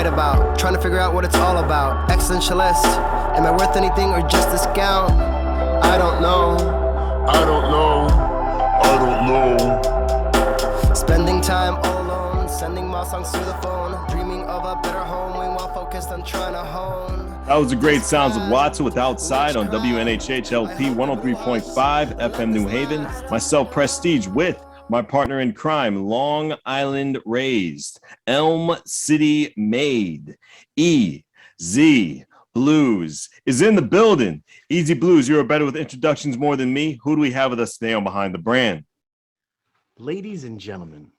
write about. Trying to figure out what it's all about. Existentialist. Am I worth anything or just discount? I don't know. I don't know. I don't know. Spending time all alone, sending my songs to the phone, dreaming of a better home, we while focused on trying to hone. That was the great sounds of Watson with Outside on WNHHLP 103.5 FM New Haven. Myself, Prestige, with my partner in crime, Long Island raised, Elm City made, E.Z. BlueZ is in the building. E.Z. BlueZ, you're better with introductions more than me. Who do we have with us today on Behind the Brand? Ladies and gentlemen,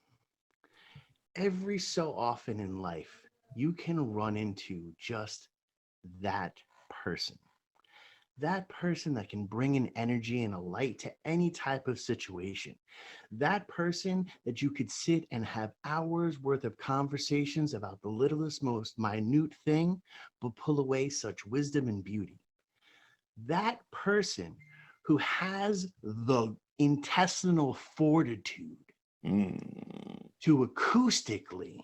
every so often in life, you can run into just that person. That person that can bring an energy and a light to any type of situation. That person that you could sit and have hours worth of conversations about the littlest, most minute thing, but pull away such wisdom and beauty. That person who has the intestinal fortitude to acoustically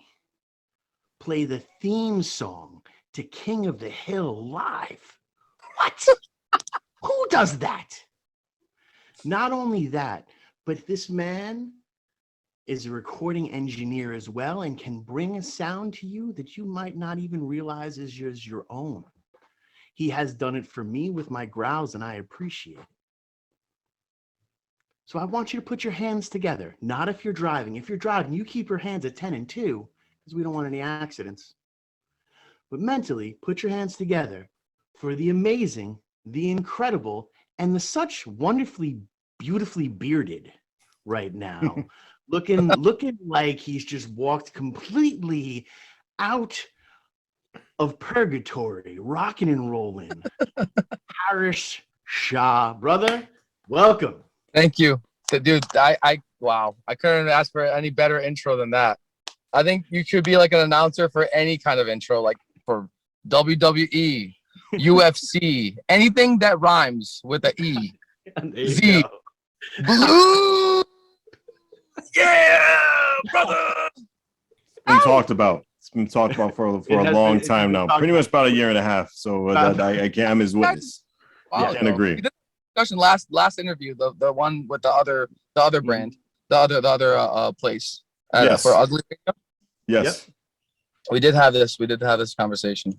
play the theme song to King of the Hill live. What? Who does that? Not only that, but this man is a recording engineer as well and can bring a sound to you that you might not even realize is your own. He has done it for me with my growls, and I appreciate it. So I want you to put your hands together, not if you're driving. If you're driving, you keep your hands at 10 and 2 because we don't want any accidents. But mentally, put your hands together for the amazing, the incredible, and the such wonderfully, beautifully bearded right now. looking like he's just walked completely out of purgatory, rocking and rolling. Harris Shah, brother, welcome. Thank you. Dude, wow. I couldn't ask for any better intro than that. I think you should be like an announcer for any kind of intro, like for WWE, UFC, anything that rhymes with an E. Z. Blue. Yeah, brother. It's been talked about. It's been talked about for a long time now. Pretty much about a year and a half. So I'm his witness. Wow, I can agree. We did a discussion last interview, the one with the other brand, the other place. Yes. For Ugly. Yes. Yep. We did have this conversation.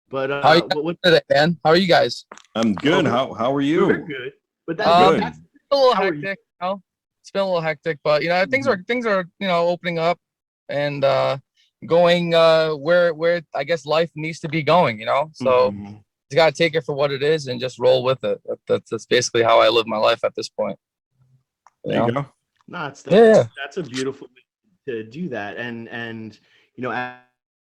But how are you guys today, man? How are you guys? I'm good. How are you? We're good. But that's a little hectic. It's been a little hectic, but things are opening up and going where I guess life needs to be going. So you gotta take it for what it is and just roll with it. That's basically how I live my life at this point. There you go. No, that's a beautiful way to do that, and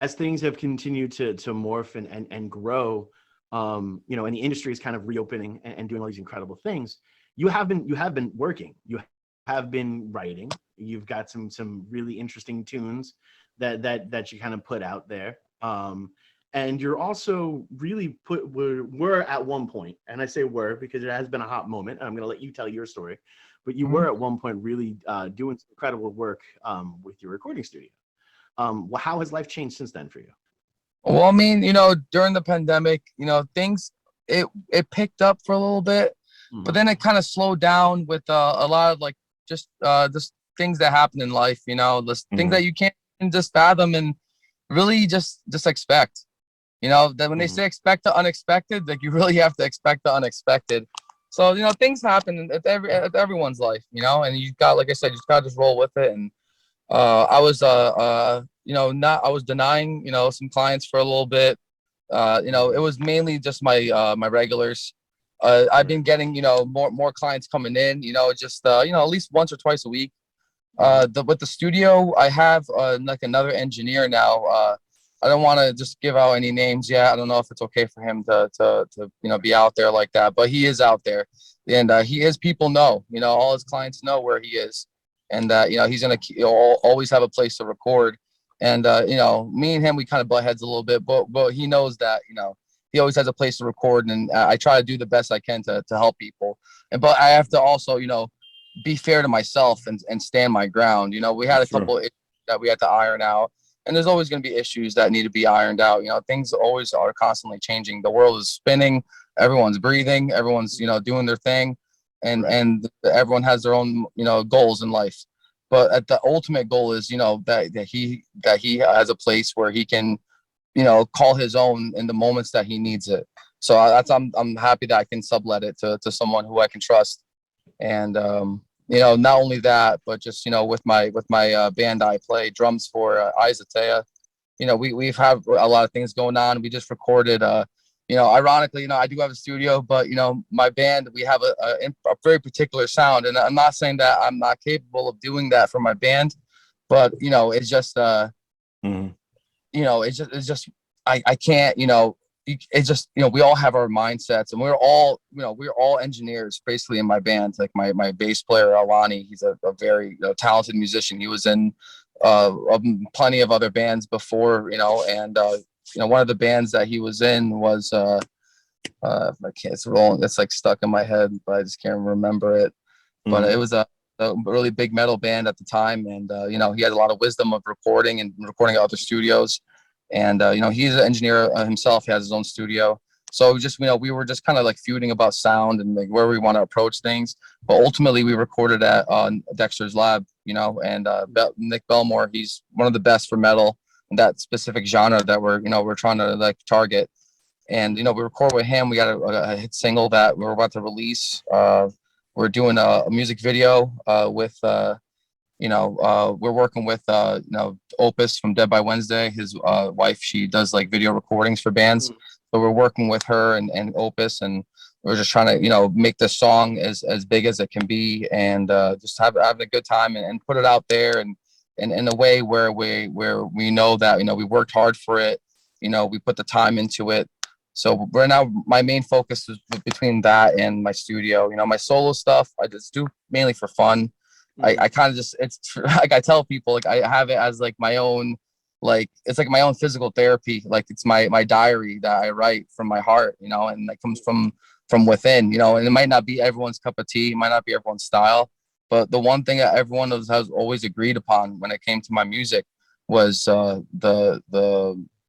as things have continued to morph and grow, and the industry is kind of reopening and doing all these incredible things. You have been working. You have been writing. You've got some really interesting tunes that you kind of put out there. And you're also really were at one point, and I say were because it has been a hot moment, and I'm going to let you tell your story, but you were at one point really doing some incredible work with your recording studio. How has life changed since then for you? Well, I mean, during the pandemic, things, it picked up for a little bit, but then it kind of slowed down with a lot of just things that happen in life, things that you can't just fathom and really just expect. That when they say expect the unexpected, you really have to expect the unexpected. So, things happen at everyone's life, and you got, like I said, you just got to just roll with it. And I was, I was denying, some clients for a little bit. It was mainly just my regulars. I've been getting, more clients coming in, at least once or twice a week. With the studio, I have another engineer now. I don't want to just give out any names yet. I don't know if it's okay for him to be out there like that, but he is out there, and people know, all his clients know where he is, and he's gonna always have a place to record. And me and him, we kind of butt heads a little bit, but he knows that he always has a place to record, and I try to do the best I can to help people. But I have to also be fair to myself and stand my ground. We had a couple issues that we had to iron out. and there's always going to be issues that need to be ironed out. Things always are constantly changing. The world is spinning, everyone's breathing, everyone's doing their thing, and everyone has their own goals in life. But at the ultimate goal is that he has a place where he can call his own in the moments that he needs it. So I'm happy that I can sublet it to someone who I can trust. And not only that, but just with my band I play drums for, Izatea. We've had a lot of things going on. We just recorded ironically, I do have a studio, but my band, we have a very particular sound, and I'm not saying that I'm not capable of doing that for my band, but it's just it's just I can't, it's just we all have our mindsets, and we're all engineers basically in my band. Like my bass player Alani, he's a very talented musician. He was in plenty of other bands before, and one of the bands that he was in was I can't, it's like stuck in my head, but I just can't remember it. But it was a really big metal band at the time, and he had a lot of wisdom of recording at other studios. And he's an engineer himself. He has his own studio. So just we were just kind of like feuding about sound and like where we want to approach things. But ultimately, we recorded at Dexter's Lab. And Nick Belmore, he's one of the best for metal, that specific genre that we're trying to like target. And we record with him. We got a hit single that we're about to release. We're doing a music video with. We're working with Opus from Dead by Wednesday. His wife, she does like video recordings for bands. So we're working with her and Opus, and we're just trying to make the song as big as it can be, and just having a good time and put it out there, and in a way where we know that we worked hard for it. We put the time into it. So right now my main focus is between that and my studio. My solo stuff I just do mainly for fun. I kind of just, it's like I tell people, like I have it as like my own, like it's like my own physical therapy. Like it's my diary that I write from my heart, and that comes from within, and it might not be everyone's cup of tea, it might not be everyone's style, but the one thing that everyone has always agreed upon when it came to my music was the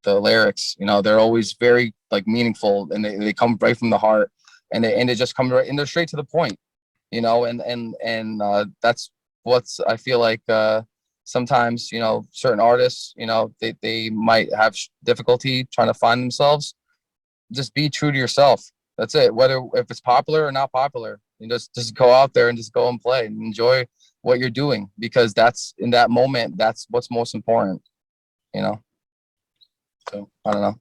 lyrics. They're always very like meaningful, and they come right from the heart, and they just come right, and they're straight to the point. And that's what's, I feel like sometimes certain artists they might have difficulty trying to find themselves. Just be true to yourself. That's it. Whether if it's popular or not popular, just go out there and just go and play and enjoy what you're doing, because that's in that moment, that's what's most important. So I don't know.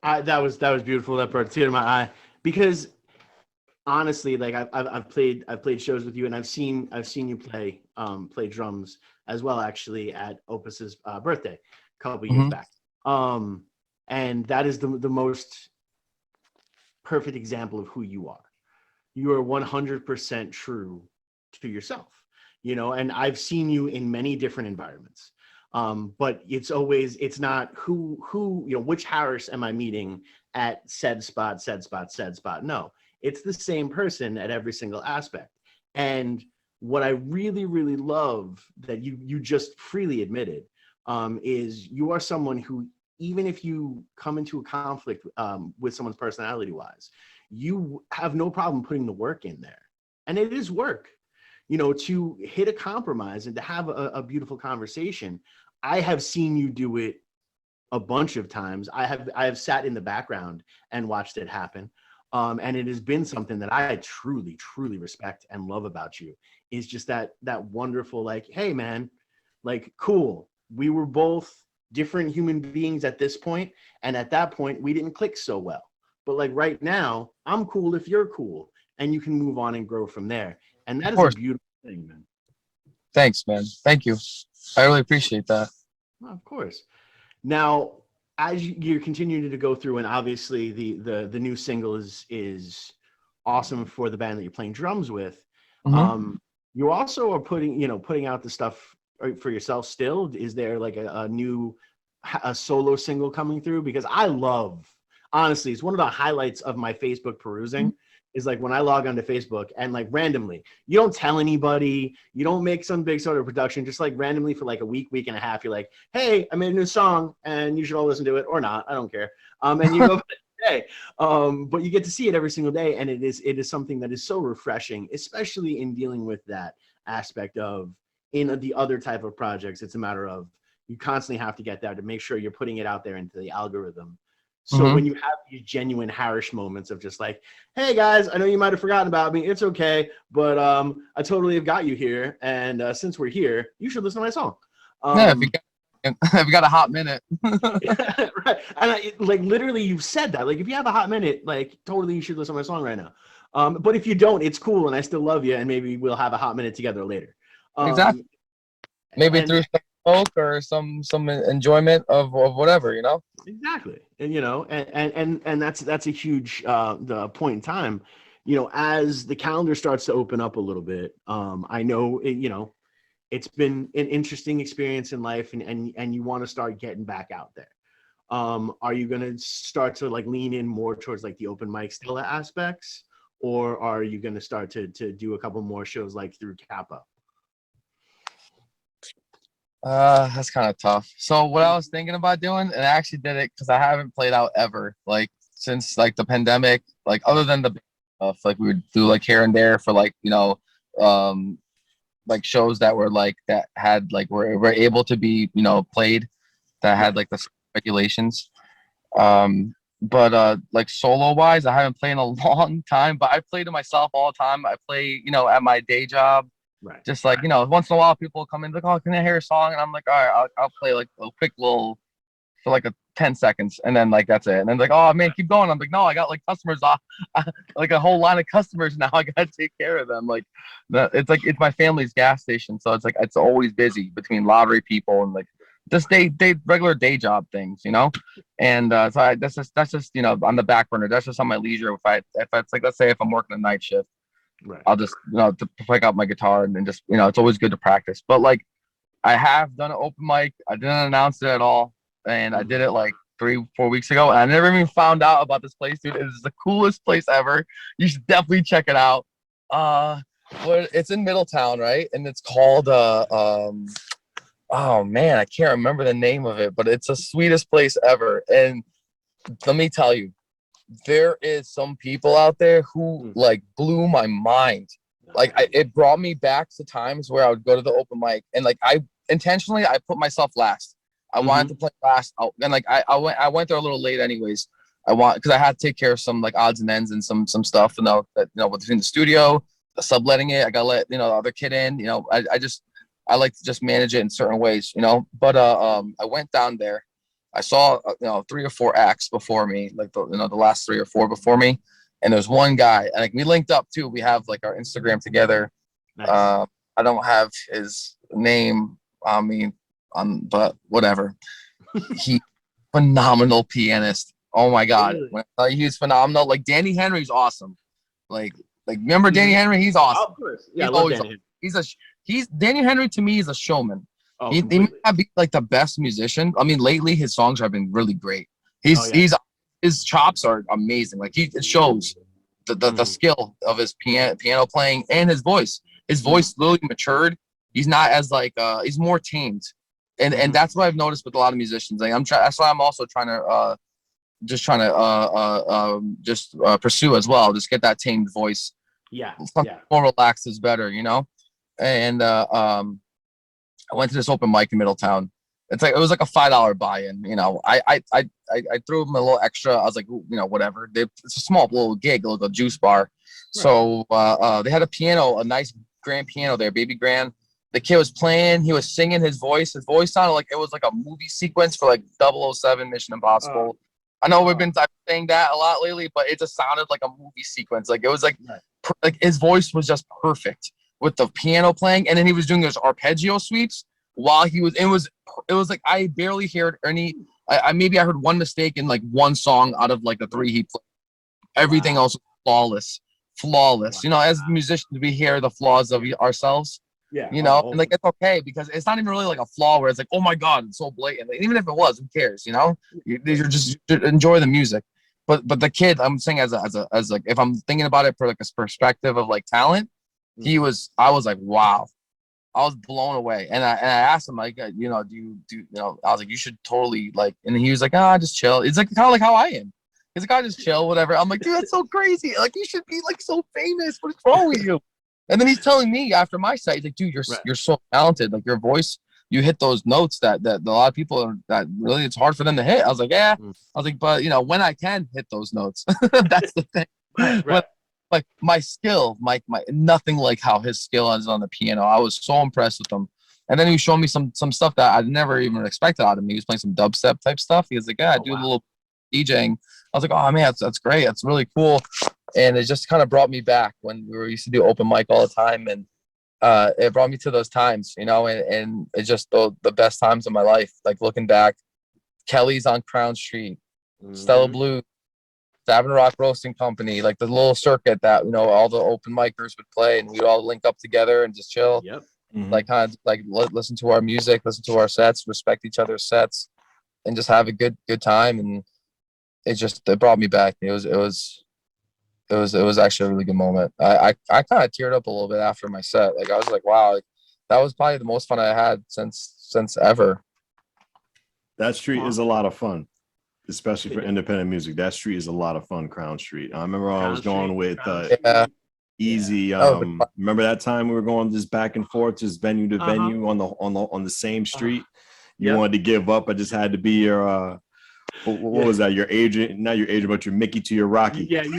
That was beautiful. That brought a tear to my eye, because honestly, like I've played shows with you, and I've seen you play drums as well, actually at Opus's birthday a couple years back. And that is the most perfect example of who you are. You are 100% true to yourself, and I've seen you in many different environments. But it's not who which Harris am I meeting at said spot. No, it's the same person at every single aspect. And what I really, really love that you just freely admitted is you are someone who, even if you come into a conflict with someone's personality wise, you have no problem putting the work in there. And it is work, to hit a compromise and to have a beautiful conversation. I have seen you do it a bunch of times. I have sat in the background and watched it happen. And it has been something that I truly, truly respect and love about you, is just that wonderful, like, hey man, like, cool. We were both different human beings at this point. And at that point, we didn't click so well. But like right now, I'm cool if you're cool, and you can move on and grow from there. And that is a beautiful thing, man. Thanks, man. Thank you. I really appreciate that. Of course. Now, as you're continuing to go through, and obviously the new single is awesome for the band that you're playing drums with. You also are putting out the stuff for yourself still. Is there like a new solo single coming through? Because I love, honestly, it's one of the highlights of my Facebook perusing, is like when I log onto Facebook and like randomly, you don't tell anybody, you don't make some big sort of production, just like randomly for like a week and a half, you're like, hey, I made a new song and you should all listen to it or not. I don't care. And you go, hey, but you get to see it every single day. And it is something that is so refreshing, especially in dealing with that aspect of in the other type of projects. It's a matter of you constantly have to get that to make sure you're putting it out there into the algorithm. So when you have these genuine Harish moments of just like, hey guys, I know you might have forgotten about me. It's okay, but I totally have got you here. And since we're here, you should listen to my song. Yeah, if you got a hot minute. Yeah, right. And like literally you've said that. Like if you have a hot minute, like totally you should listen to my song right now. But if you don't, it's cool and I still love you and maybe we'll have a hot minute together later. Exactly. Maybe through some smoke or some enjoyment of whatever, you know. Exactly. And you know, and that's a huge the point in time, you know, as the calendar starts to open up a little bit. I know it, you know, it's been an interesting experience in life and you want to start getting back out there. Are you going to start to like lean in more towards like the open mic Stella aspects, or are you going to start to do a couple more shows like through Kappa? That's kind of tough. So what I was thinking about doing, and I actually did it because I haven't played out ever, like since like the pandemic, like other than the stuff, like we would do like here and there for like, you know, like shows that were like that had like were able to be, you know, played, that had like the regulations. But like solo wise, I haven't played in a long time, but I play to myself all the time. I play, you know, at my day job. Right. Just like, you know, once in a while people come in like, oh, can I hear a song? And I'm like, all right, I'll play like a quick little for like a 10 seconds. And then like, that's it. And then like, oh man, keep going. I'm like, no, I got like customers off, like a whole line of customers now. I got to take care of them. Like it's like, it's my family's gas station. So it's like, it's always busy between lottery people and like just they regular day job things, you know? And so that's just, you know, on the back burner. That's just on my leisure. If it's like, let's say if I'm working a night shift, right, I'll just, you know, to pick up my guitar and then just, you know, it's always good to practice. But like, I have done an open mic. I didn't announce it at all, and I did it like 3-4 weeks ago. And I never even found out about this place, dude. It's the coolest place ever. You should definitely check it out. It's in Middletown, right? And it's called oh man, I can't remember the name of it, but it's the sweetest place ever. And let me tell you, there is some people out there who like blew my mind. Like it brought me back to times where I would go to the open mic and like I intentionally put myself last. I wanted to play last, and like I went there a little late anyways. Because I had to take care of some like odds and ends and some stuff, you know, that, you know, between the studio, subletting it, I gotta let, you know, the other kid in. You know, I like to just manage it in certain ways, you know. But I went down there. I saw, you know, 3 or 4 acts before me, like the, you know, the last 3 or 4 before me, and there's one guy, and like we linked up too. We have like our Instagram together. Nice. I don't have his name on me, but whatever. He phenomenal pianist. Oh my god, really? He's phenomenal. Like Danny Henry's awesome. Like remember Danny Henry? He's awesome. Of course, yeah. I love Danny Henry. He's Danny Henry to me is a showman. Oh, he may not be like the best musician. I mean, lately his songs have been really great. His chops are amazing. Like it shows the skill of his piano playing and his voice. His voice literally matured. He's not as like he's more tamed, and that's what I've noticed with a lot of musicians. Like that's why I'm also trying to pursue as well. Just get that tamed voice. Yeah, more relaxed is better, you know. And I went to this open mic in Middletown. It was like a $5 buy-in. You know, I threw them a little extra. I was like, you know, whatever. It's a small little gig, like a juice bar. Right. So they had a piano, a nice grand piano there, baby grand. The kid was playing. He was singing. His voice sounded like it was like a movie sequence for like 007 Mission Impossible. I know we've been saying that a lot lately, but it just sounded like a movie sequence. Like it was like his voice was just perfect with the piano playing, and then he was doing those arpeggio sweeps while he was. It was like I barely heard any. I heard one mistake in like one song out of like the 3 he played. Everything else was flawless. Wow. You know, as musicians, we hear the flaws of ourselves. Yeah, you know, and like it's okay because it's not even really like a flaw where it's like, oh my god, it's so blatant. Like, even if it was, who cares? You know, you just enjoy the music. but the kid, I'm saying as like, if I'm thinking about it for like a perspective of like talent, I was like, wow. I was blown away. And I asked him, like, do you know, I was like, you should totally like, and he was like, just chill. It's like kind of like how I am. He's like, just chill, whatever. I'm like, dude, that's so crazy. Like, you should be like so famous. What is wrong with you? And then he's telling me after my set, he's like, dude, you're so talented. Like, your voice, you hit those notes that a lot of people that really it's hard for them to hit. I was like, yeah. I was like, but when I can hit those notes, that's the thing. Right. But like my skill, my nothing like how his skill is on the piano. I was so impressed with him. And then he showed me some stuff that I never even expected out of him. He was playing some dubstep type stuff. He was like, I do a little DJing. I was like, oh man, that's great. That's really cool. And it just kind of brought me back when we used to do open mic all the time. And it brought me to those times, and it's just the best times of my life. Like looking back, Kelly's on Crown Street, Stella Blue, Savin Rock Roasting Company, like the little circuit that all the open micers would play, and we'd all link up together and just chill. Yep. Like kind of like listen to our music, listen to our sets, respect each other's sets, and just have a good time. And it brought me back. It was actually a really good moment. I kind of teared up a little bit after my set. Like I was like, wow, like, that was probably the most fun I had since ever. That street is a lot of fun, especially for independent music. That street is a lot of fun, Crown Street. I remember I was going with Easy. Remember that time we were going just back and forth, just venue to venue on the same street. You wanted to give up. I just had to be your what was that? Your agent, not your agent, but your Mickey to your Rocky. Yeah, you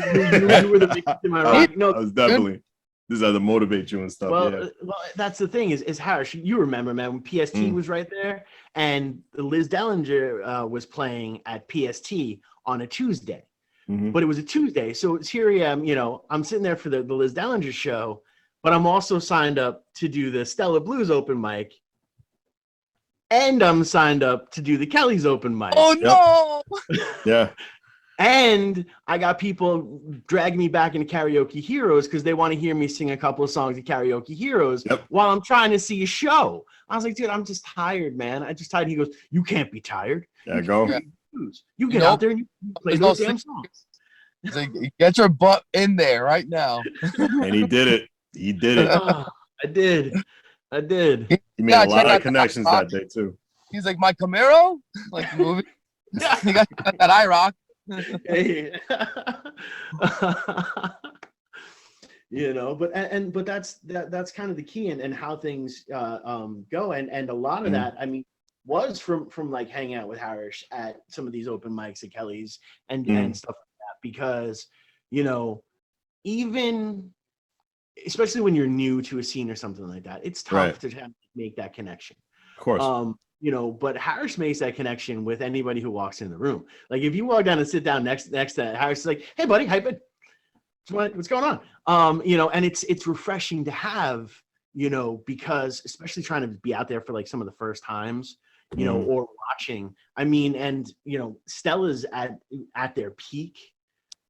were the Mickey to my Rocky. No, I was definitely. This is how to motivate you and stuff. Well, that's the thing is Harris. You remember, man, when PST was right there, and Liz Dellinger was playing at PST on a Tuesday, but it was a Tuesday, so it's here I am. I'm sitting there for the Liz Dellinger show, but I'm also signed up to do the Stella Blues open mic. And I'm signed up to do the Kelly's open mic. Oh no! Yeah. And I got people dragging me back into Karaoke Heroes because they want to hear me sing a couple of songs at Karaoke Heroes while I'm trying to see a show. I was like, dude, I'm just tired, man. I just tired. He goes, you can't be tired. Yeah, go. You get out there and you play those damn songs. He's like, get your butt in there right now. And he did it. He did it. I did. He made a lot of connections that day too. He's like, my Camaro, like movie. He got that IROC. But that's kind of the key and how things go, and a lot of that, I mean, was from like hanging out with Harris at some of these open mics at Kelly's and stuff like that, because even especially when you're new to a scene or something like that, it's tough to have to make that connection. Of course. But Harris makes that connection with anybody who walks in the room. Like if you walk down and sit down next to Harris, is like, hey buddy, how you been? What's going on? And it's refreshing to have, because especially trying to be out there for like some of the first times, or watching. I mean, and Stella's at their peak,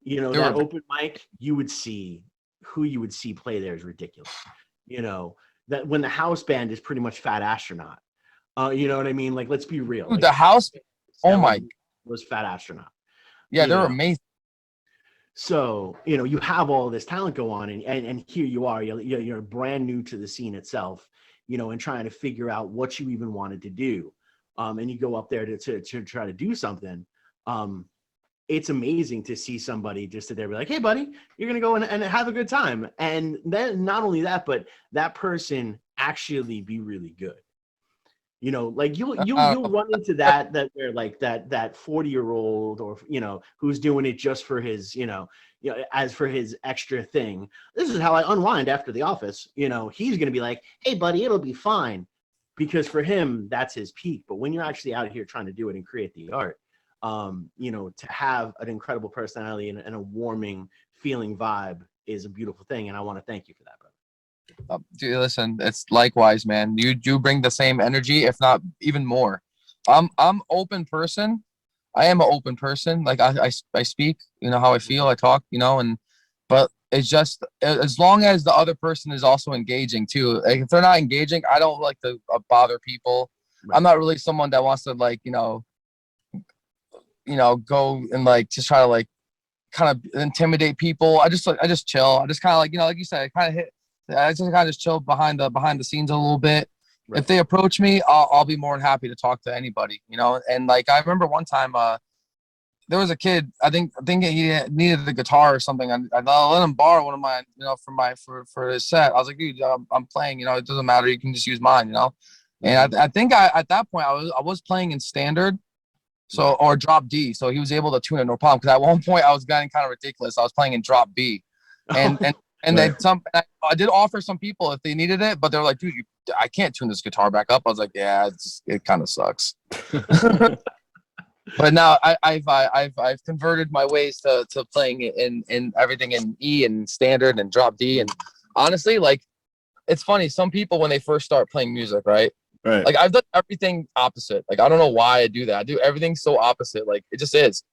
that open mic, who you would see play there is ridiculous. That when the house band is pretty much Fat Astronaut. You know what I mean? Like, let's be real. Dude, the house, was Fat Astronaut. Yeah, they're amazing. So, you have all this talent go on, and here you are, you're brand new to the scene itself, and trying to figure out what you even wanted to do. And you go up there to try to do something. It's amazing to see somebody just sit there and be like, hey buddy, you're going to go and have a good time. And then not only that, but that person actually be really good. Like you'll run into that where like that 40-year-old or who's doing it just for his as for his extra thing. This is how I unwind after the office. He's gonna be like, hey buddy, it'll be fine, because for him that's his peak. But when you're actually out here trying to do it and create the art, to have an incredible personality and a warming feeling vibe is a beautiful thing. And I want to thank you for that, brother. Dude, listen, it's likewise, man. You do bring the same energy, if not even more. I'm open person. I am an open person. Like I speak, how I feel, I talk, but it's just as long as the other person is also engaging too. Like if they're not engaging, I don't like to bother people. Right. I'm not really someone that wants to like, go and like just try to like kind of intimidate people. I just chill. I just kind of like, like you said, I just kind of chill behind the scenes a little bit. Right. If they approach me, I'll be more than happy to talk to anybody, And like I remember one time, there was a kid. I think he needed a guitar or something. I let him borrow one of mine, for his set. I was like, dude, I'm playing. It doesn't matter. You can just use mine, And I think at that point I was playing in standard, or drop D. So he was able to tune it no problem. Because at one point I was getting kind of ridiculous. I was playing in drop B, and then I did offer some people if they needed it, but they're like, dude, I can't tune this guitar back up. I was like, yeah, it kind of sucks. But now I've converted my ways to playing in everything in E and standard and drop D. And honestly, like, it's funny. Some people, when they first start playing music, right? Like, I've done everything opposite. Like, I don't know why I do that. I do everything so opposite. Like, it just is.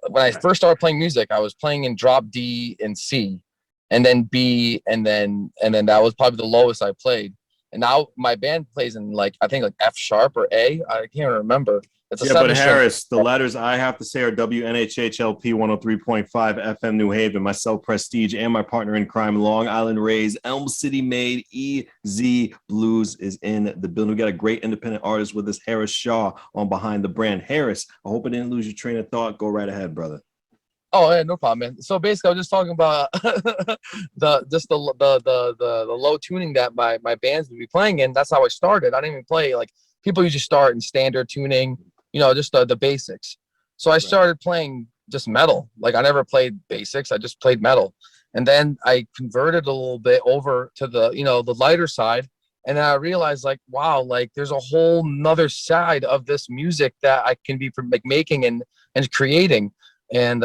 When I first started playing music, I was playing in drop D and C, and then B, and then that was probably the lowest I played. And now my band plays in, like, I think like F sharp or A. I can't remember. But Harris, the letters I have to say are WNHHLP 103.5 FM New Haven. Myself, Prestige, and my partner in crime, Long Island Rays, Elm City made EZ BlueZ is in the building. We got a great independent artist with us, Harris Shah, on Behind the Brand. Harris, I hope I didn't lose your train of thought. Go right ahead, brother. Oh yeah, no problem, man. So basically, I was just talking about the low tuning that my bands would be playing in. That's how I started. I didn't even play, like, people usually start in standard tuning, just the basics. So I started playing just metal. Like, I never played basics. I just played metal. And then I converted a little bit over to the lighter side. And then I realized, like, wow, like, there's a whole nother side of this music that I can be like making and creating. And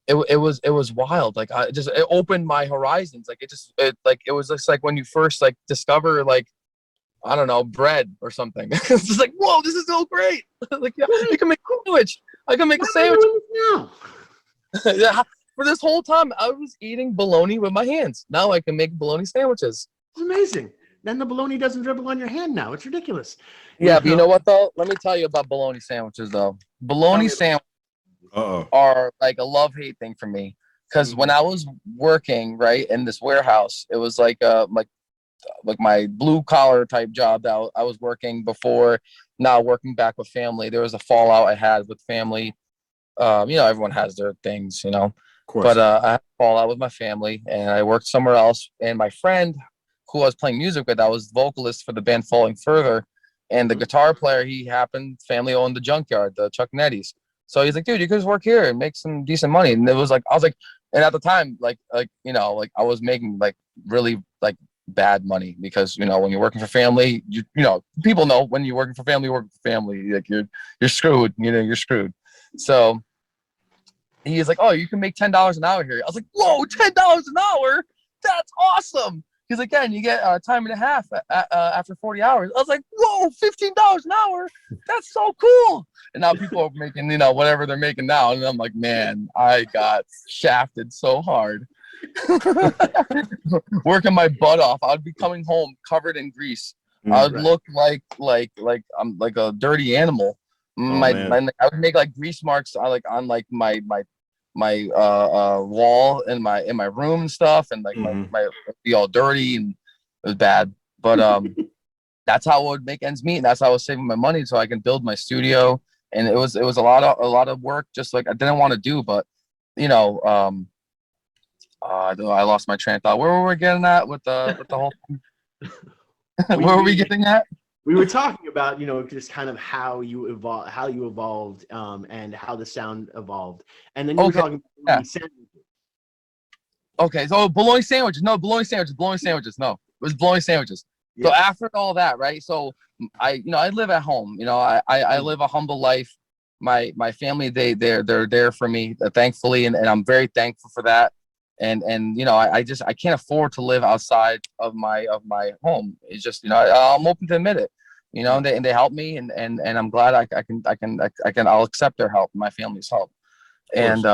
it was wild. Like, it opened my horizons. Like, it was just like when you first, like, discover, like, I don't know, bread or something. It's just like, whoa, this is so great. Like, yeah, you can make a sandwich. I can make a sandwich now. Yeah, for this whole time I was eating bologna with my hands. Now I can make bologna sandwiches. It's amazing. Then the bologna doesn't dribble on your hand now. It's ridiculous. Yeah, but you know what though? Let me tell you about bologna sandwiches though. Bologna sandwiches are like a love-hate thing for me. Because when I was working, right, in this warehouse, it was like my blue collar type job that I was working before. Now working back with family, there was a fallout I had with family. Everyone has their things, Of course. But I had a fallout with my family, and I worked somewhere else. And my friend, who I was playing music with, I was vocalist for the band Falling Further, and the guitar player, family owned the Junkyard, the Chuck Netties. So he's like, dude, you could just work here and make some decent money. And it was like, I was like, and at the time, like I was making like really like bad money because, when you're working for family, people know when you're working for family, like you're screwed, you're screwed. So he's like, oh, you can make $10 an hour here. I was like, whoa, $10 an hour? That's awesome. He's like, yeah, and you get time and a half after 40 hours. I was like, whoa, $15 an hour? That's so cool. And now people are making, whatever they're making now. And I'm like, man, I got shafted so hard. Working my butt off. I'd be coming home covered in grease. I would look like I'm like a dirty animal. I would make like grease marks on my wall in my room and stuff, and like my be all dirty, and it was bad. But that's how I would make ends meet, and that's how I was saving my money so I can build my studio. And it was a lot of work, just like I didn't want to do, but I lost my train of thought. Where were we getting at with the whole thing? Where were we getting at? We were talking about, just kind of how you evolved, and how the sound evolved. And then you were talking about sandwiches. Okay, so bologna sandwiches. No, bologna sandwiches. No, it was bologna sandwiches. Yeah. So after all that, right? So I live at home. I live a humble life. My family, they're there for me, thankfully, and I'm very thankful for that. And I can't afford to live outside of my home. It's just, I'm open to admit it, and they help me, and I'm glad I'll accept their help, my family's help. And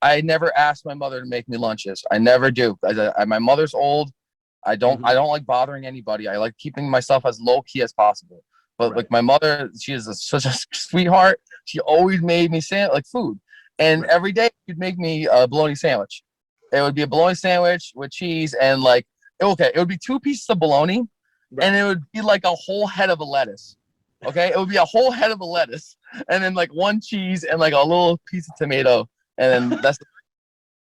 I never asked my mother to make me lunches. I never do. My mother's old. I don't like bothering anybody. I like keeping myself as low key as possible. But like my mother, she is such a sweetheart. She always made me like food, and every day she'd make me a bologna sandwich. It would be a bologna sandwich with cheese and like it would be 2 pieces of bologna, and it would be like a whole head of a lettuce. Okay, it would be a whole head of a lettuce, and then like 1 cheese and like a little piece of tomato, and then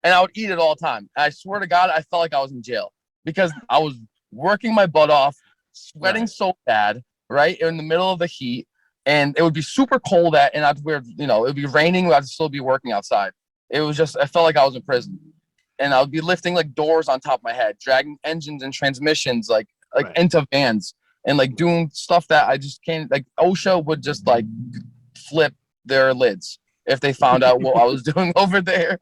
and I would eat it all the time. And I swear to God, I felt like I was in jail because I was working my butt off, sweating so bad, right, in the middle of the heat, and it would be super cold and I'd wear, it would be raining, I'd still be working outside. It was just, I felt like I was in prison, and I would be lifting like doors on top of my head, dragging engines and transmissions like into vans, and like doing stuff that I just can't. Like OSHA would just like flip their lids if they found out what I was doing over there.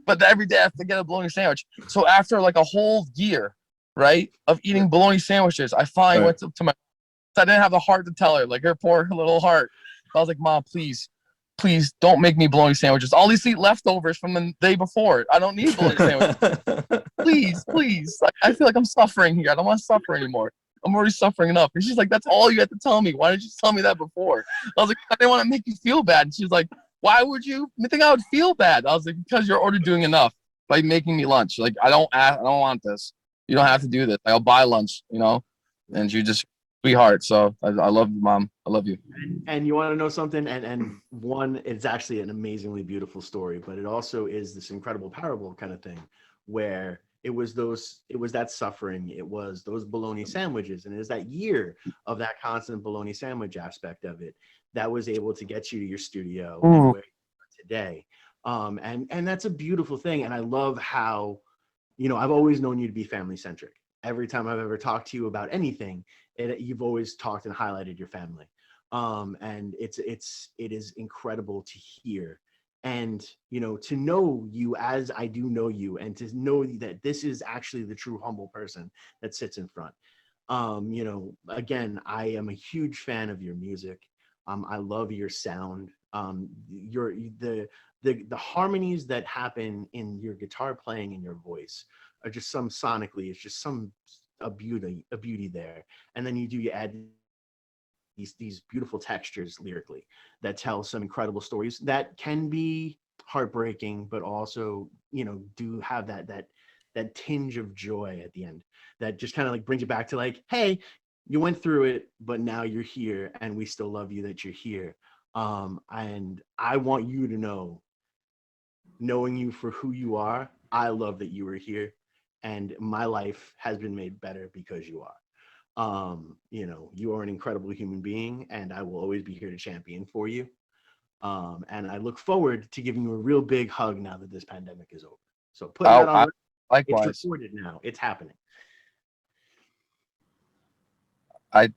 But every day I have to get a bologna sandwich. So after like a whole year, right, of eating bologna sandwiches, I finally went to my. I didn't have the heart to tell her, like her poor little heart. I was like, Mom, please don't make me bologna sandwiches. I'll at least eat leftovers from the day before. I don't need bologna sandwiches. please. Like, I feel like I'm suffering here. I don't want to suffer anymore. I'm already suffering enough. And she's like, that's all you had to tell me. Why didn't you tell me that before? I was like, I didn't want to make you feel bad. And she's like, why would you think I would feel bad? I was like, because you're already doing enough by making me lunch. Like, I don't want this. You don't have to do this. Like, I'll buy lunch, And she just sweetheart. So I love you, Mom. I love you. And you want to know something? And one, it's actually an amazingly beautiful story, but it also is this incredible parable kind of thing where it was that suffering, it was those bologna sandwiches, and it is that year of that constant bologna sandwich aspect of it that was able to get you to your studio and where you are today. And that's a beautiful thing. And I love how, I've always known you to be family centric. Every time I've ever talked to you about anything, you've always talked and highlighted your family. And it is incredible to hear. And, to know you as I do know you, and to know that this is actually the true humble person that sits in front. Again, I am a huge fan of your music. I love your sound. The harmonies that happen in your guitar playing and your voice are just sonically, it's just a beauty there. And then you add these beautiful textures lyrically that tell some incredible stories that can be heartbreaking, but also, do have that tinge of joy at the end that just kind of like brings you back to like, hey, you went through it, but now you're here and we still love you that you're here. And I want you to know, knowing you for who you are, I love that you were here, and my life has been made better because you are. You are an incredible human being, and I will always be here to champion for you. And I look forward to giving you a real big hug now that this pandemic is over. So put that on. Likewise. It's recorded now. It's happening. I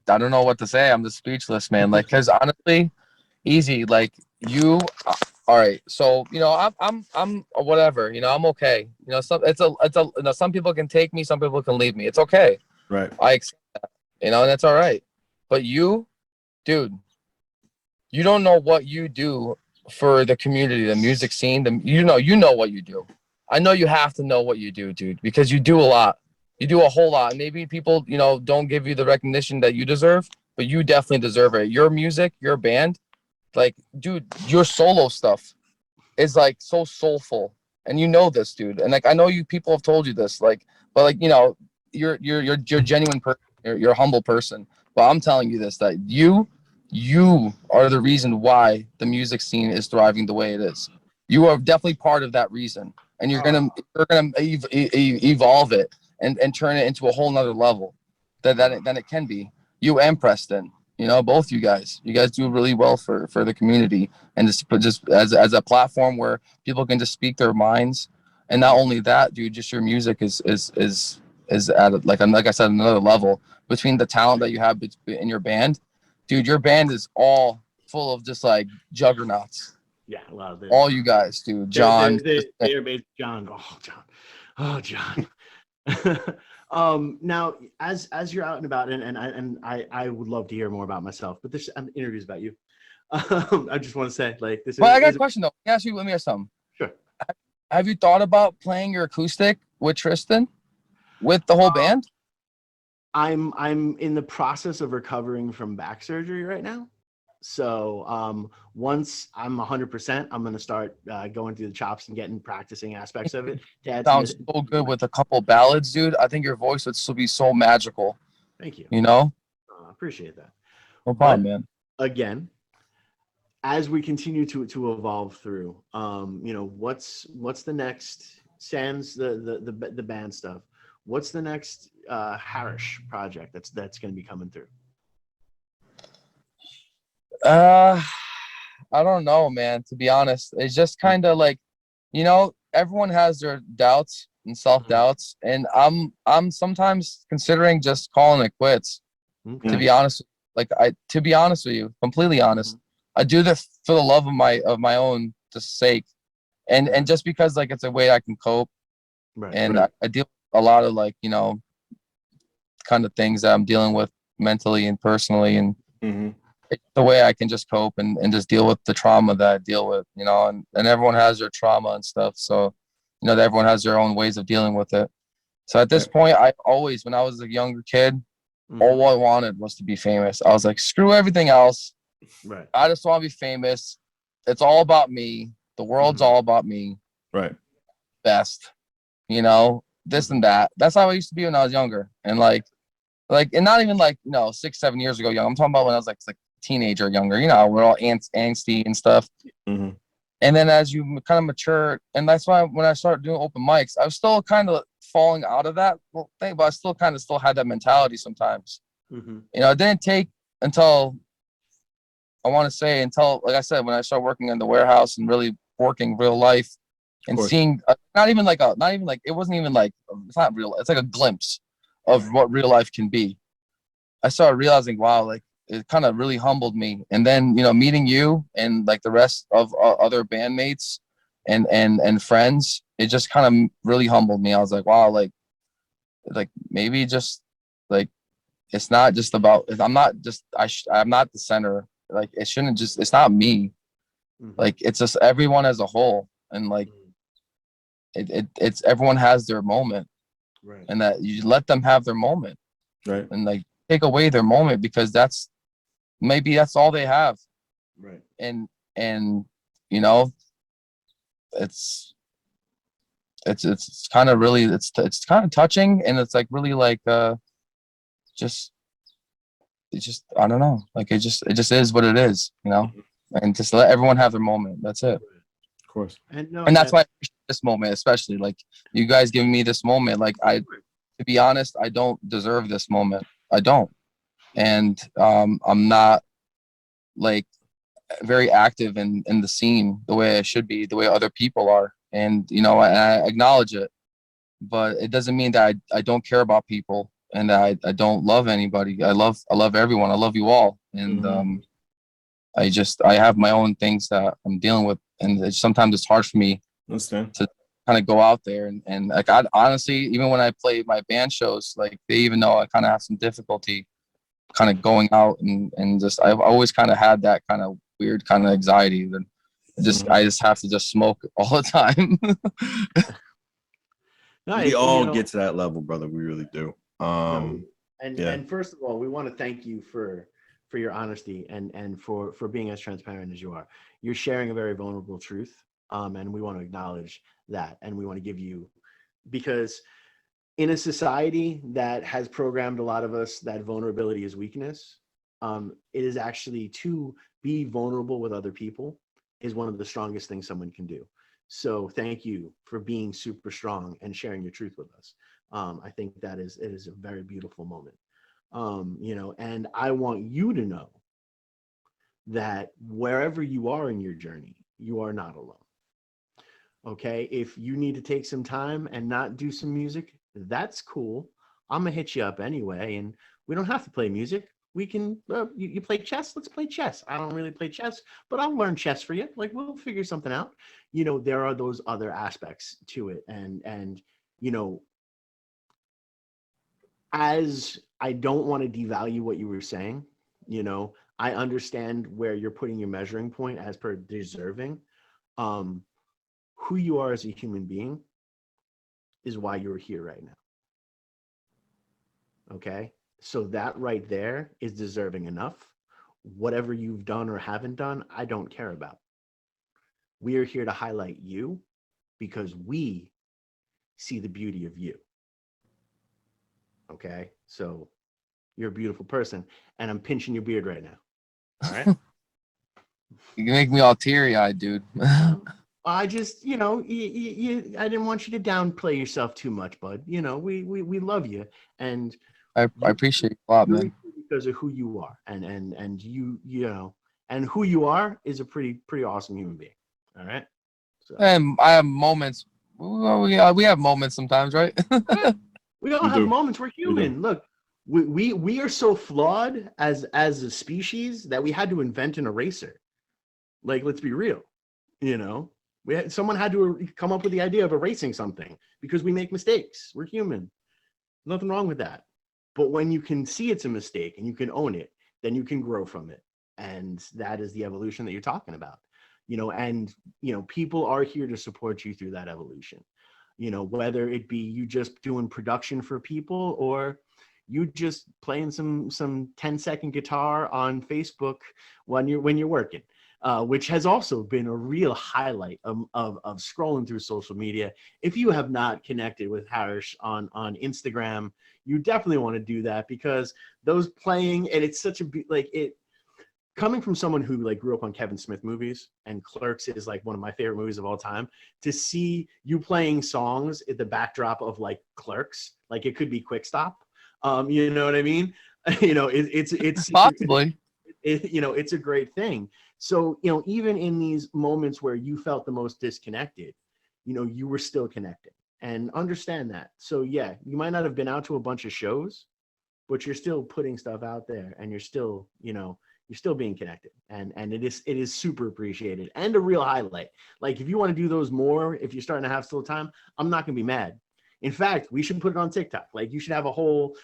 don't know what to say. I'm just speechless, man. Like, cause honestly, easy. Like you, all right. So I'm whatever. I'm okay. Some people can take me, some people can leave me. It's okay. Right. I accept that. And that's all right. But you, dude, you don't know what you do for the community, the music scene. You know what you do. I know you have to know what you do, dude, because you do a lot. You do a whole lot. Maybe people, don't give you the recognition that you deserve, but you definitely deserve it. Your music, your band, like, dude, your solo stuff is like so soulful, and this, dude. And like, I know people have told you this, like, but like, you're genuine person. You're a humble person. But I'm telling you this, that you are the reason why the music scene is thriving the way it is. You are definitely part of that reason, and you're gonna evolve it and turn it into a whole nother level than it can be. You and Preston, both you guys do really well for the community, and just as a platform where people can just speak their minds. And not only that, dude, just your music is at like I said, another level. Between the talent that you have in your band, dude, your band is all full of just like juggernauts. Yeah, a lot of it. All you guys, dude. John, John. Oh, John. Now, as you're out and about, and I would love to hear more about myself, but this interviews about you. I just want to say, like, this. Well, I got a question though. Let me ask something. Sure. Have you thought about playing your acoustic with Tristan, with the whole band? I'm in the process of recovering from back surgery right now. So once I'm 100%, I'm going to start going through the chops and getting practicing aspects of it to add Sounds so good with a couple ballads, dude. I think your voice would still be so magical. Thank you. You know? I appreciate that. No problem, man. Again, as we continue to evolve through, what's the next, sans the band stuff, what's the next Harish project that's going to be coming through? I don't know, man, to be honest. It's just kind of like, everyone has their doubts and self-doubts, and I'm sometimes considering just calling it quits. Okay. To be honest, to be honest with you, completely honest. I do this for the love of my own just sake, and just because like it's a way I can cope, and I deal with a lot of kind of things that I'm dealing with mentally and personally, and it's the way I can just cope and just deal with the trauma that I deal with, and everyone has their trauma and stuff, so that everyone has their own ways of dealing with it. So at this point, I always, when I was a younger kid, all I wanted was to be famous. I was like, screw everything else. Right. I just want to be famous. It's all about me. The world's all about me. Right. Best, this and that. That's how I used to be when I was younger. And and not even 6-7 years ago young. I'm talking about when I was like teenager younger. We're all angsty and stuff. And then as you kind of mature, and that's why when I started doing open mics, I was still kind of falling out of that thing, but I still had that mentality sometimes. It didn't take until, like I said, when I started working in the warehouse and really working real life and seeing, it wasn't even like, it's not real. It's like a glimpse of what real life can be. I started realizing, wow, like it kind of really humbled me. And then, meeting you and like the rest of other bandmates and friends, it just kind of really humbled me. I was like, wow, like maybe just like, it's not just about, I'm not the center. Like it's not me. Like it's just everyone as a whole. And like, it's everyone has their moment. Right. And that you let them have their moment. Right. And like take away their moment because maybe that's all they have. Right. And it's kind of really, it's kind of touching, and it's like really like it's just I don't know, like it just is what it is, and just let everyone have their moment. That's it. Of course. And that's why I appreciate this moment, especially like you guys giving me this moment. Like to be honest, I don't deserve this moment. I don't. And I'm not like very active in the scene the way I should be, the way other people are. And I acknowledge it, but it doesn't mean that I don't care about people and that I don't love anybody. I love everyone. I love you all. And I have my own things that I'm dealing with, and sometimes it's hard for me to kind of go out there and like I honestly, even when I play my band shows, like they even know I kind of have some difficulty kind of going out and just I've always kind of had that kind of weird kind of anxiety that I just have to just smoke all the time. We all get to that level, brother. We really do. And first of all, we want to thank you for your honesty and for being as transparent as you are. You're sharing a very vulnerable truth, and we want to acknowledge that, and we want to give you, because in a society that has programmed a lot of us that vulnerability is weakness, it is actually to be vulnerable with other people is one of the strongest things someone can do. So thank you for being super strong and sharing your truth with us. I think it is a very beautiful moment. And I want you to know that wherever you are in your journey, you are not alone. Okay. If you need to take some time and not do some music, that's cool. I'm gonna hit you up anyway, and we don't have to play music. We can you play chess, let's play chess. I don't really play chess, but I'll learn chess for you. Like we'll figure something out. There are those other aspects to it, and as I don't want to devalue what you were saying, I understand where you're putting your measuring point as per deserving. Who you are as a human being is why you're here right now. Okay, so that right there is deserving enough. whatever you've done or haven't done, I don't care about. We are here to highlight you because we see the beauty of you. Okay? So you're a beautiful person, and I'm pinching your beard right now. All right? You make me all teary-eyed, dude. I just, I didn't want you to downplay yourself too much, bud. We love you, and I appreciate you a lot, man. because of who you are, and and who you are is a pretty awesome human being. All right. So. And I have moments. Well, we have moments sometimes, right? We all have moments. We're human. Look, we are so flawed as a species that we had to invent an eraser. Like, let's be real. Someone had to come up with the idea of erasing something because we make mistakes. We're human. Nothing wrong with that. But when you can see it's a mistake and you can own it, then you can grow from it. And that is the evolution that you're talking about. People are here to support you through that evolution. Whether it be you just doing production for people or you just playing some 10-second guitar on Facebook when you're working. Which has also been a real highlight of scrolling through social media. If you have not connected with Harsh on Instagram, you definitely want to do that because those playing, and it's such a coming from someone who grew up on Kevin Smith movies, and Clerks is one of my favorite movies of all time, to see you playing songs at the backdrop of Clerks, it could be Quick Stop. You know what I mean? It's possibly. It's a great thing. So, even in these moments where you felt the most disconnected, you were still connected, and understand that. So yeah, you might not have been out to a bunch of shows, but you're still putting stuff out there, and you're still, you're still being connected, and it is super appreciated and a real highlight. If you want to do those more, if you're starting to have still time, I'm not going to be mad. In fact, we should put it on TikTok. You should have a whole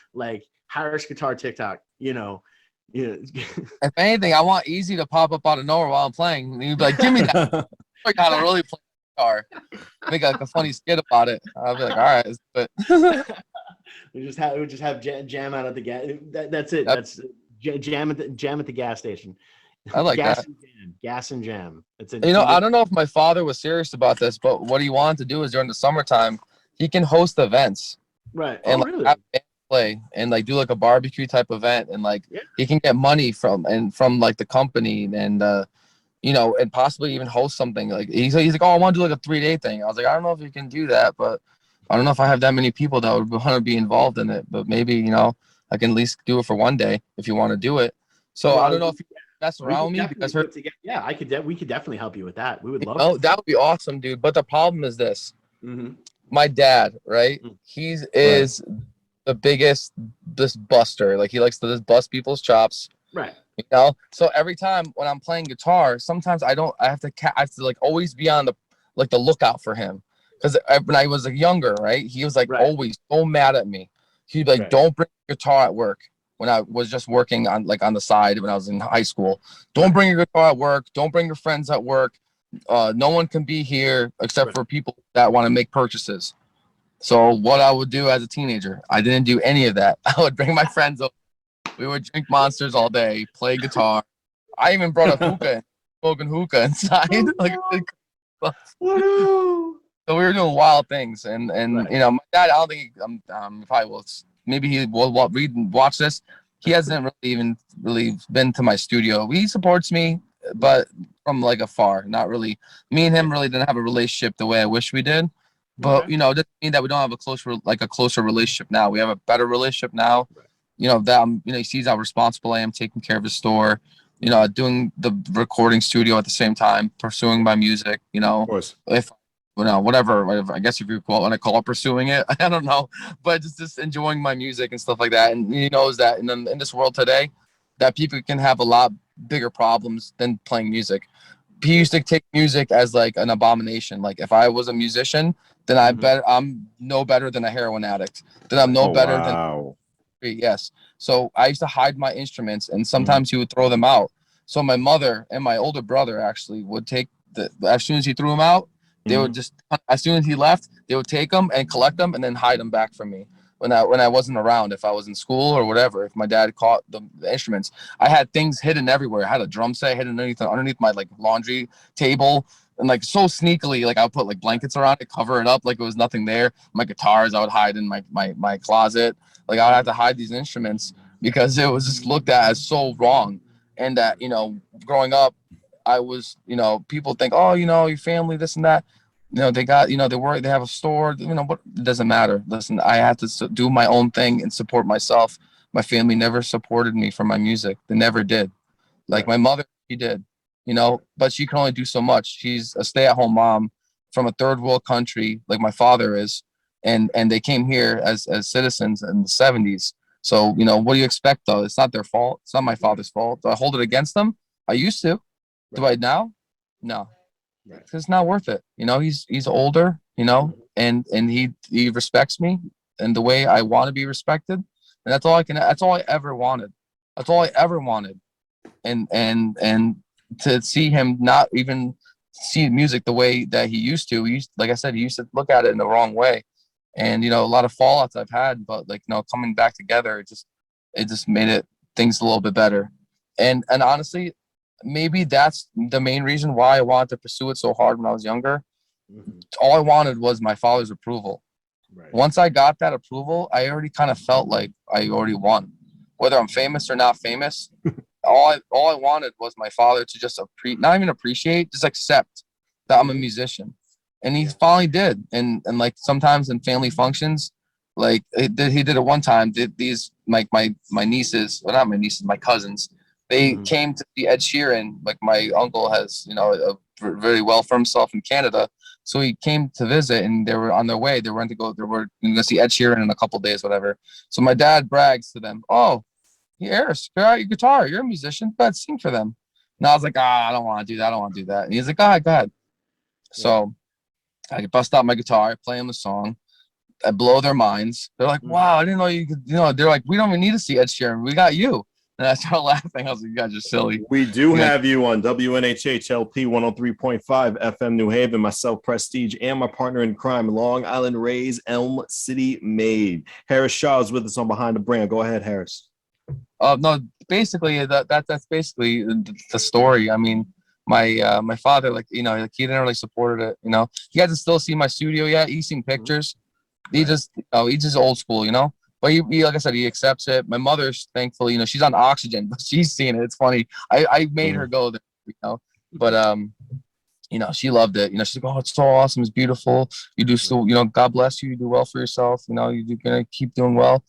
Harris guitar TikTok, If anything, I want Easy to pop up out of nowhere while I'm playing. And you'd be like, give me that. I gotta really play guitar. Make a funny skit about it. I'll be like, all right, but we just have jam out at the gas. That's it. That's jam at the gas station. I like gas that. And jam. Gas and jam. It's I don't know if my father was serious about this, but what he wanted to do is during the summertime, he can host events. Right. And really? have play and do a barbecue type event, and he can get money from the company, and and possibly even host something. He's like, oh, I want to do a 3-day thing. I was like, I don't know if you can do that, but I don't know if I have that many people that would want to be involved in it, but maybe I can at least do it for one day if you want to do it. So I don't know if you mess around with me because we could definitely help you with that. We would love to. That would be awesome, dude. But the problem is this. Mm-hmm. My dad, right? He is the biggest buster. He likes to just bust people's chops. Right. So every time when I'm playing guitar, sometimes I have to always be on the lookout for him. Because when I was younger, right, he was always so mad at me. He'd be like, don't bring your guitar at work. When I was just working on the side when I was in high school, don't bring your guitar at work. Don't bring your friends at work. No one can be here except for people that want to make purchases. So what I would do as a teenager, I didn't do any of that. I would bring my friends over. We would drink Monsters all day, play guitar. I even brought a hookah, smoking hookah inside. So we were doing wild things, and my dad, I don't think probably will. Maybe he will read and watch this. He hasn't really been to my studio. He supports me, but from afar, not really. Me and him really didn't have a relationship the way I wish we did. But it doesn't mean that we don't have a closer relationship now. We have a better relationship now. He sees how responsible I am taking care of his store. Doing the recording studio at the same time, pursuing my music. Of course. If whatever, I guess if you want to call it pursuing it, I don't know, but just enjoying my music and stuff like that. And he knows that in this world today, that people can have a lot bigger problems than playing music. He used to take music as an abomination. If I was a musician, then I bet I'm no better than a heroin addict. Then I'm no better than. Yes. So I used to hide my instruments, and sometimes he would throw them out. So my mother and my older brother actually would take as soon as he threw them out, they would just, as soon as he left, they would take them and collect them and then hide them back from me. when I wasn't around. If I was in school or whatever, if my dad caught the instruments, I had things hidden everywhere. I had a drum set hidden underneath my like laundry table, and like so sneakily, like I would put like blankets around it, cover it up like it was nothing there. My guitars I would hide in my closet. Like I would have to hide these instruments because it was just looked at as so wrong. And that, growing up, I was, people think, oh, your family, this and that. They got, they have a store, but it doesn't matter. Listen, I had to do my own thing and support myself. My family never supported me for my music. They never did. Like my mother, she did, but she can only do so much. She's a stay-at-home mom from a third world country, like my father is. And they came here as citizens in the 70s. So, what do you expect though? It's not their fault. It's not my father's fault. Do I hold it against them? I used to. Do I now? No. It's not worth it. He's older, and he respects me and the way I want to be respected. And that's all I ever wanted. That's all I ever wanted. And to see him not even see music the way that he used to, like I said, he used to look at it in the wrong way. And, a lot of fallouts I've had, but like, coming back together, it just made things a little bit better. And honestly, maybe that's the main reason why I wanted to pursue it so hard when I was younger. All I wanted was my father's approval. Once I got that approval, I already kind of felt like I already won. Whether I'm famous or not famous, all I wanted was my father to just not even appreciate, just accept that I'm a musician. And he finally did. And like sometimes in family functions, like he did it one time. These like my nieces, well, not my nieces, my cousins, they came to see Ed Sheeran. Like my uncle has, very well for himself in Canada. So he came to visit, and they were on their way. They were going to see Ed Sheeran in a couple of days, whatever. So my dad brags to them, "Oh, Harris, get out your guitar. You're a musician. Go ahead, sing for them." And I was like, I don't want to do that. I don't want to do that. And he's like, go ahead. So I bust out my guitar, I play them the song. I blow their minds. They're like, wow, I didn't know you could, they're like, we don't even need to see Ed Sheeran. We got you. And I started laughing. I was like, you guys are silly. We do have you on WNHHLP 103.5 FM New Haven, myself, Prestige, and my partner in crime, Long Island Rays, Elm City Made. Harris Shah is with us on Behind the Brand. Go ahead, Harris. No, basically, that's basically the story. I mean, my father, like, he didn't really support it. He hasn't still seen my studio yet. He's seen pictures. He just, he's just old school, But he, like I said, he accepts it. My mother's thankfully, she's on oxygen, but she's seen it. It's funny. I made her go there, but she loved it. She's like, oh, it's so awesome. It's beautiful. You do so, God bless you. You do well for yourself. You're gonna keep doing well,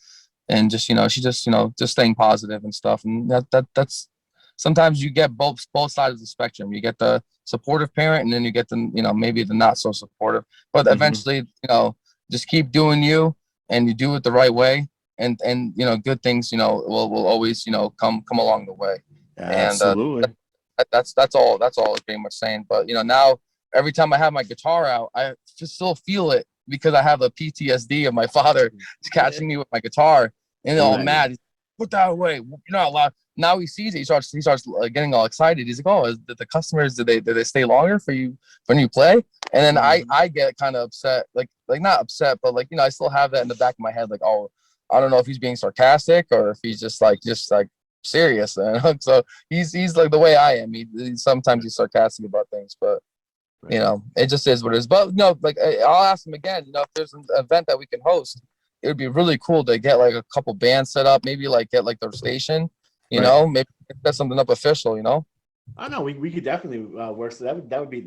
and just, she just, just staying positive and stuff. And that's sometimes you get both sides of the spectrum. You get the supportive parent, and then you get the, maybe the not so supportive. But eventually, just keep doing you. And you do it the right way, and good things will always come along the way. Absolutely. And that's all it's pretty much saying. But now every time I have my guitar out, I just still feel it because I have a PTSD of my father catching me with my guitar and all mad. Put that away. You're not allowed. Now he sees it. He starts getting all excited. He's like, "Oh, is the customers? Did they stay longer for you when you play?" And then I get kind of upset, like not upset, but like I still have that in the back of my head, like, oh, I don't know if he's being sarcastic or if he's just like serious. So he's like the way I am. Sometimes he's sarcastic about things, but it just is what it is. But like I'll ask him again. If there's an event that we can host, it would be really cool to get like a couple bands set up, maybe like get like their station, maybe get something up official, I know we could definitely work. So that would be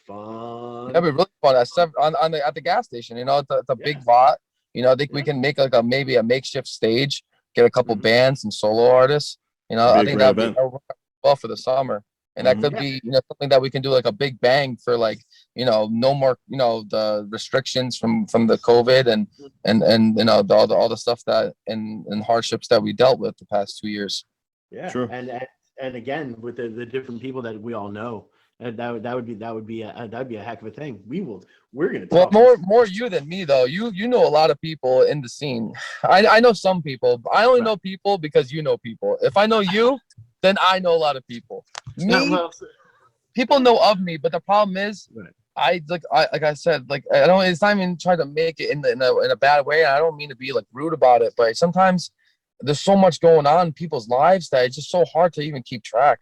fun. That'd be really fun. At the gas station, it's a big lot. I think we can make like maybe a makeshift stage, get a couple bands and solo artists. I think that would be well for the summer. And that could be, something that we can do like a big bang for like, no more, the restrictions from the COVID and all the stuff that and hardships that we dealt with the past 2 years. Yeah. True. And again, with the different people that we all know, that would be a heck of a thing. We're going to talk. Well, more you than me though. You know a lot of people in the scene. I know some people, but I only know people because you know people. If I know you, then I know a lot of people. People know of me, but the problem is like I said, like I don't. It's not even trying to make it in a bad way. I don't mean to be like rude about it, but sometimes there's so much going on in people's lives that it's just so hard to even keep track.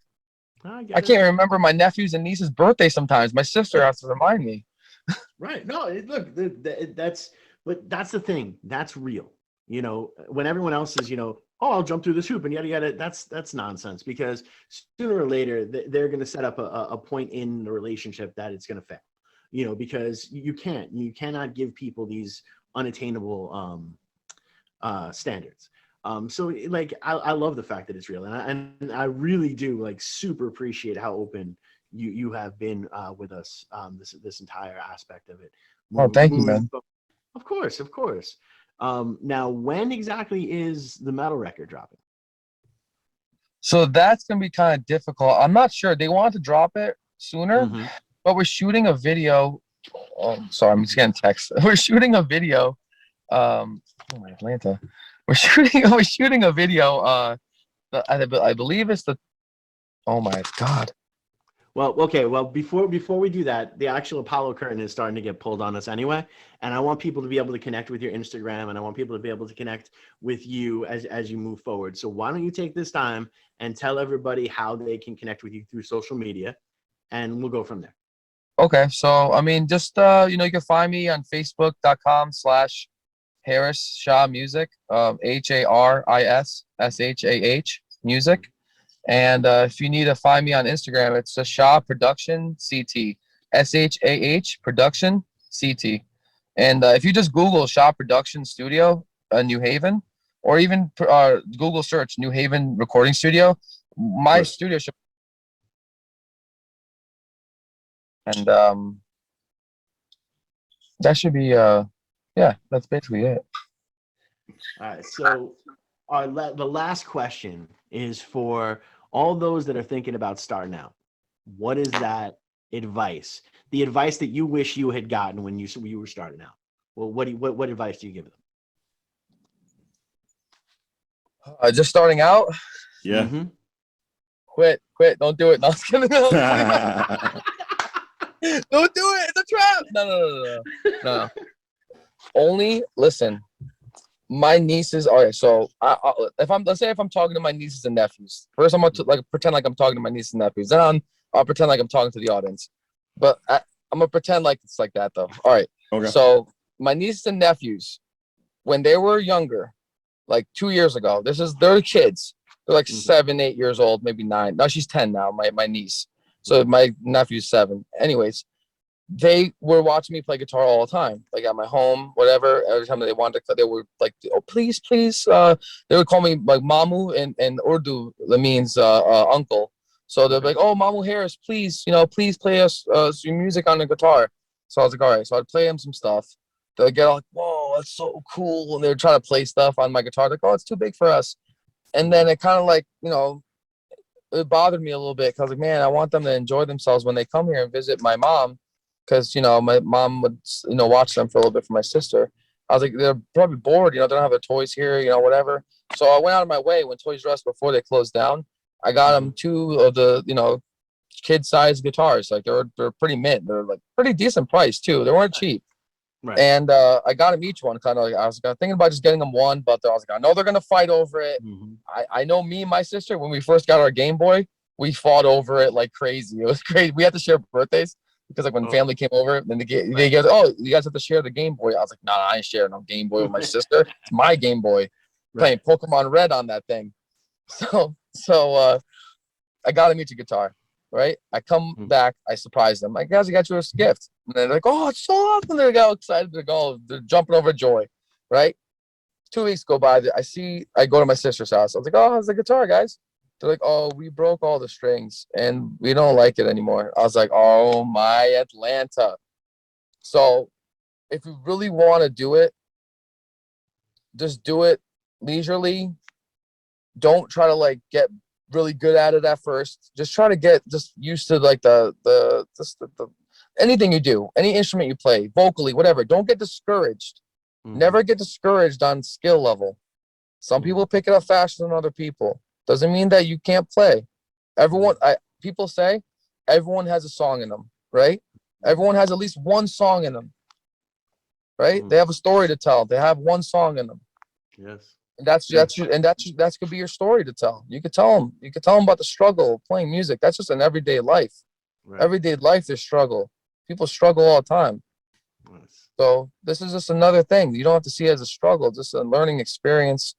I get it. can't remember my nephew's and niece's birthday sometimes. My sister has to remind me. Right. No, look, that's the thing. That's real. You know, when everyone else is, oh, I'll jump through this hoop and yada yada. That's nonsense, because sooner or later they're going to set up a point in the relationship that it's going to fail. You know, because you cannot give people these unattainable standards. So like I love the fact that it's real, and I really do like super appreciate how open you have been with us this entire aspect of it. Oh, thank you, man. Of course, of course. Now, when exactly is the metal record dropping? So that's gonna be kind of difficult. I'm not sure. They want to drop it sooner, but we're shooting a video. Oh, sorry, I'm just getting text. We're shooting a video. Oh my Atlanta. We're shooting a video. I believe it's the. Oh my God. Well, okay. Well, before we do that, the actual Apollo curtain is starting to get pulled on us anyway, and I want people to be able to connect with your Instagram, and I want people to be able to connect with you as you move forward. So why don't you take this time and tell everybody how they can connect with you through social media, and we'll go from there. Okay, so I mean, just you can find me on Facebook.com/Harris Shah Music, HARISSHAH Music. And if you need to find me on Instagram, it's a Shah Production CT, SHAH Production CT. And if you just Google Shah Production Studio, New Haven, or even Google search New Haven Recording Studio, my studio should. And that should be yeah, that's basically it. All right. So the last question is for all those that are thinking about starting out. What is that advice? The advice that you wish you had gotten when you were starting out. Well, what advice do you give them? Just starting out. Yeah. Quit. Don't do it. No, I'm just kidding. Don't do it. It's a trap. No. Only listen. My nieces are so. Let's say if I'm talking to my nieces and nephews, first I'm gonna pretend like I'm talking to my nieces and nephews. Then I'll pretend like I'm talking to the audience. But I'm gonna pretend like it's like that though. All right. Okay. So my nieces and nephews, when they were younger, like 2 years ago, they're kids. They're like 7, 8 years old, maybe 9. Now she's 10 now. My niece. So my nephew's 7. Anyways. They were watching me play guitar all the time, like at my home, whatever. Every time they wanted to, they were like, "Oh, please." They would call me like Mamu in Urdu. That means uncle. So they're like, "Oh, Mamu Harris, please, please play us some music on the guitar." So I was like, "All right." So I'd play them some stuff. They'd get all like, "Whoa, that's so cool!" And they're trying to play stuff on my guitar. Like, "Oh, it's too big for us." And then it kind of like, it bothered me a little bit because like, man, I want them to enjoy themselves when they come here and visit my mom. Because my mom would watch them for a little bit for my sister. I was like, they're probably bored, they don't have their toys here, whatever. So I went out of my way when Toys R Us, before they closed down, I got them 2 of the kid-sized guitars. Like they're pretty mint. They're like pretty decent price too. They weren't cheap. Right. And I got them each one. Kind of like I was thinking about just getting them one, but I was like, I know they're gonna fight over it. I know me and my sister, when we first got our Game Boy, we fought over it like crazy. It was crazy. We had to share birthdays. Because like when family came over, then they guys, oh, you guys have to share the Game Boy. I was like, nah, I ain't sharing no Game Boy with my sister. It's my Game Boy. Playing Pokemon Red on that thing. So I got him each a guitar, right? I come back, I surprise them. Like, guys, I got you a gift. And they're like, oh, it's so awesome. They're all excited to go. They're jumping over joy, right? 2 weeks go by. I go to my sister's house. I was like, oh, how's the guitar, guys? They're like, oh, we broke all the strings and we don't like it anymore. I was like, oh, my Atlanta. So if you really want to do it, just do it leisurely. Don't try to like get really good at it at first. Just try to get just used to like the anything you do, any instrument you play, vocally, whatever. Don't get discouraged. Never get discouraged on skill level. Some people pick it up faster than other people. Doesn't mean that you can't play. People say everyone has a song in them, right? Everyone has at least one song in them, right? They have a story to tell. They have one song in them. Yes. And that could be your story to tell. You could tell them about the struggle of playing music. That's just an everyday life. Right. Everyday life, there's struggle. People struggle all the time. Yes. So this is just another thing. You don't have to see it as a struggle, just a learning experience.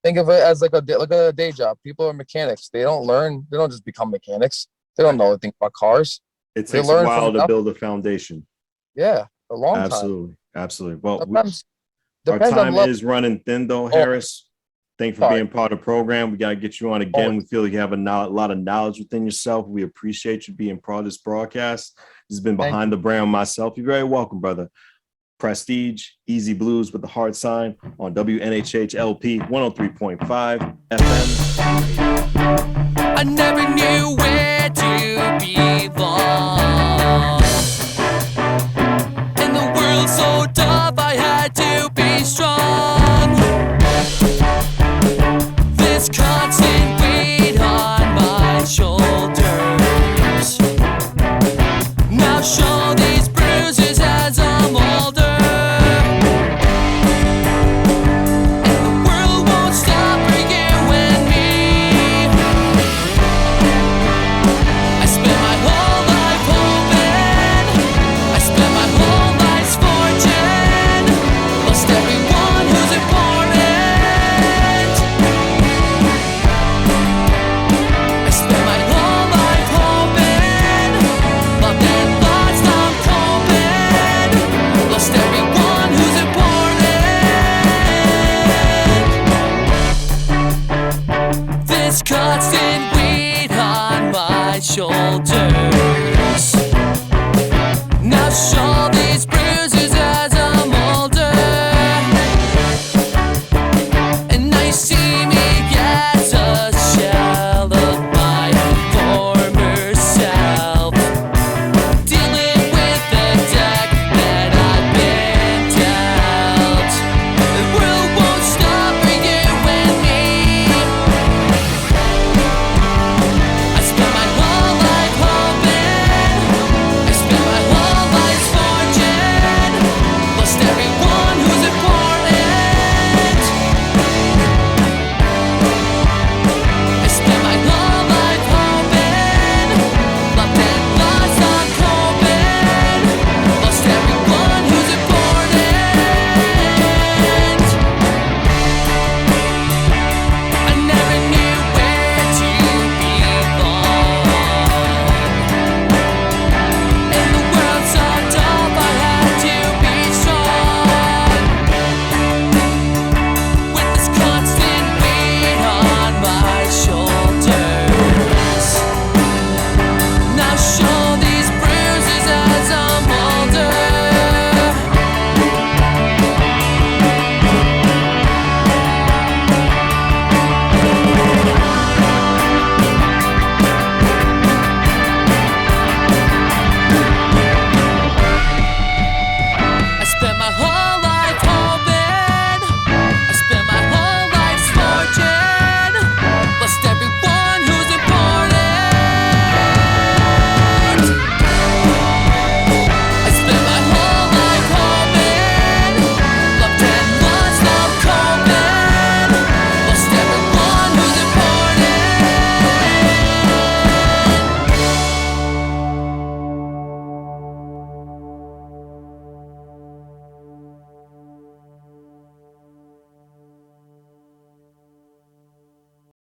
Think of it as like a day job. People are mechanics. They don't learn. They don't just become mechanics. They don't know anything about cars. It takes a while to build a foundation. Yeah, a long time. Absolutely. Well, Depends our time is running thin, though, Harris. Thanks for being part of the program. We got to get you on again. We feel like you have a lot of knowledge within yourself. We appreciate you being part of this broadcast. This has been Behind the Brand myself. You're very welcome, brother. Prestige, Easy Blues with the heart sign on WNHHLP 103.5 FM. I never knew where to belong. In the world so tough, I had to be strong. This constant weight on my shoulders now shows